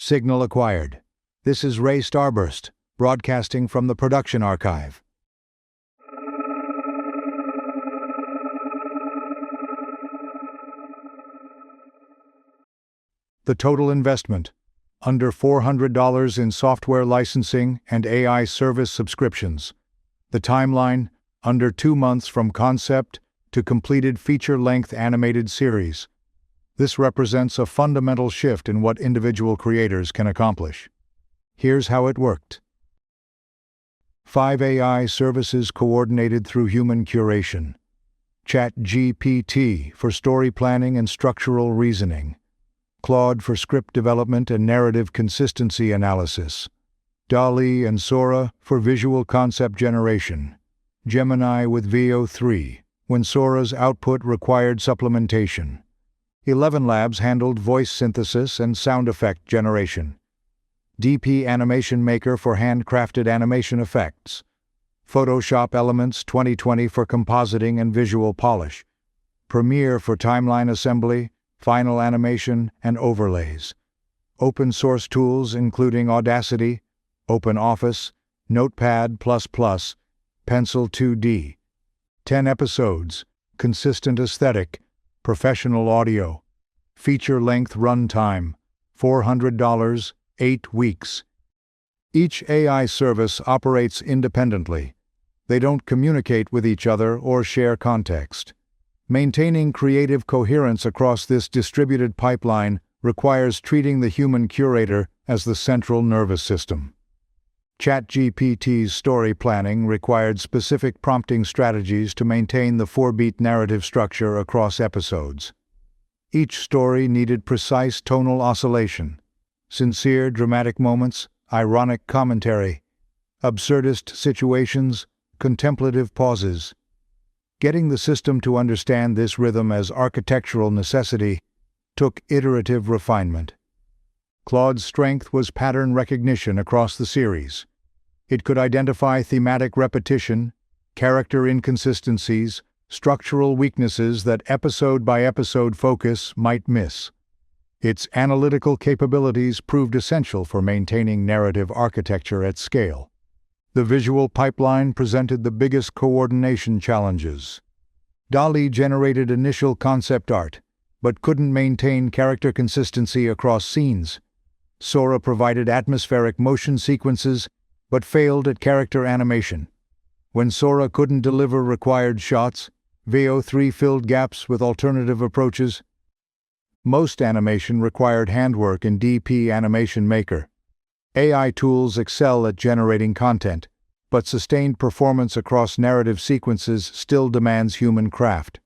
Signal acquired. This is Ray Starburst, broadcasting from the production archive. The total investment, under $400 in software licensing and AI service subscriptions. The timeline, under 2 months from concept to completed feature-length animated series. This represents a fundamental shift in what individual creators can accomplish. Here's how it worked. 5 AI services coordinated through human curation. ChatGPT for story planning and structural reasoning. Claude for script development and narrative consistency analysis. DALL-E and Sora for visual concept generation. Gemini with Veo 3, when Sora's output required supplementation. 11 Labs handled voice synthesis and sound effect generation. DP Animation Maker for handcrafted animation effects. Photoshop Elements 2020 for compositing and visual polish. Premiere for timeline assembly, final animation, and overlays. Open source tools including Audacity, OpenOffice, Notepad++, Pencil 2D. 10 episodes, consistent aesthetic, professional audio. Feature-length runtime, $400, 8 weeks. Each AI service operates independently. They don't communicate with each other or share context. Maintaining creative coherence across this distributed pipeline requires treating the human curator as the central nervous system. ChatGPT's story planning required specific prompting strategies to maintain the 4-beat narrative structure across episodes. Each story needed precise tonal oscillation, sincere dramatic moments, ironic commentary, absurdist situations, contemplative pauses. Getting the system to understand this rhythm as architectural necessity took iterative refinement. Claude's strength was pattern recognition across the series. It could identify thematic repetition, character inconsistencies, structural weaknesses that episode-by-episode focus might miss. Its analytical capabilities proved essential for maintaining narrative architecture at scale. The visual pipeline presented the biggest coordination challenges. DALL-E generated initial concept art, but couldn't maintain character consistency across scenes. Sora provided atmospheric motion sequences, but failed at character animation. When Sora couldn't deliver required shots, Veo 3 filled gaps with alternative approaches. Most animation required handwork in DP Animation Maker. AI tools excel at generating content, but sustained performance across narrative sequences still demands human craft.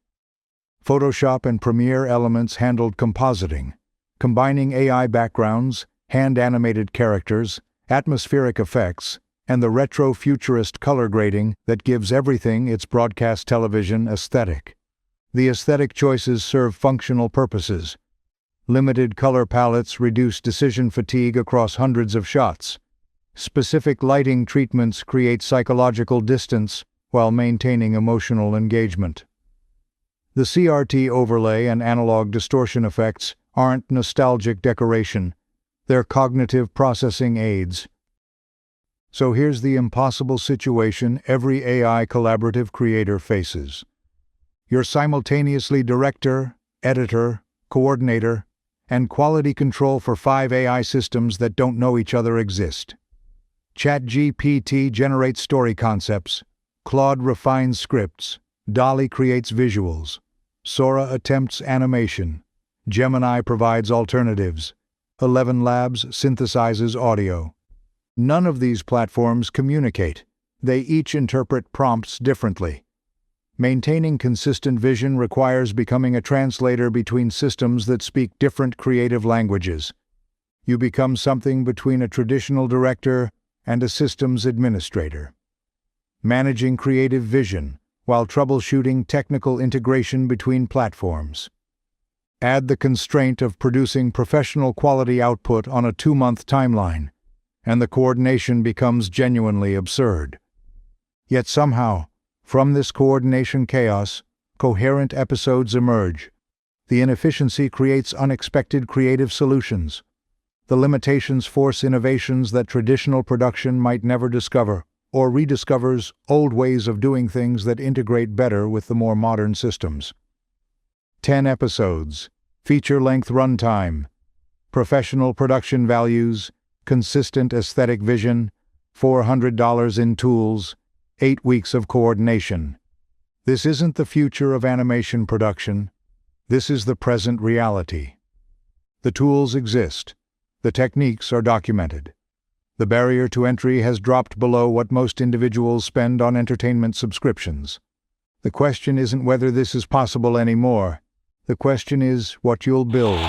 Photoshop and Premiere Elements handled compositing, combining AI backgrounds, hand-animated characters, atmospheric effects, and the retro-futurist color grading that gives everything its broadcast television aesthetic. The aesthetic choices serve functional purposes. Limited color palettes reduce decision fatigue across hundreds of shots. Specific lighting treatments create psychological distance while maintaining emotional engagement. The CRT overlay and analog distortion effects aren't nostalgic decoration, they're cognitive processing aids. So here's the impossible situation every AI collaborative creator faces. You're simultaneously director, editor, coordinator, and quality control for 5 AI systems that don't know each other exist. ChatGPT generates story concepts, Claude refines scripts, DALL-E creates visuals, Sora attempts animation, Gemini provides alternatives, 11 Labs synthesizes audio. None of these platforms communicate. They each interpret prompts differently. Maintaining consistent vision requires becoming a translator between systems that speak different creative languages. You become something between a traditional director and a systems administrator. Managing creative vision while troubleshooting technical integration between platforms. Add the constraint of producing professional quality output on a 2-month timeline, and the coordination becomes genuinely absurd. Yet somehow, from this coordination chaos, coherent episodes emerge. The inefficiency creates unexpected creative solutions. The limitations force innovations that traditional production might never discover, or rediscovers old ways of doing things that integrate better with the more modern systems. 10 episodes, feature-length runtime, professional production values, consistent aesthetic vision, $400 in tools, 8 weeks of coordination. This isn't the future of animation production. This is the present reality. The tools exist. The techniques are documented. The barrier to entry has dropped below what most individuals spend on entertainment subscriptions. The question isn't whether this is possible anymore. The question is what you'll build.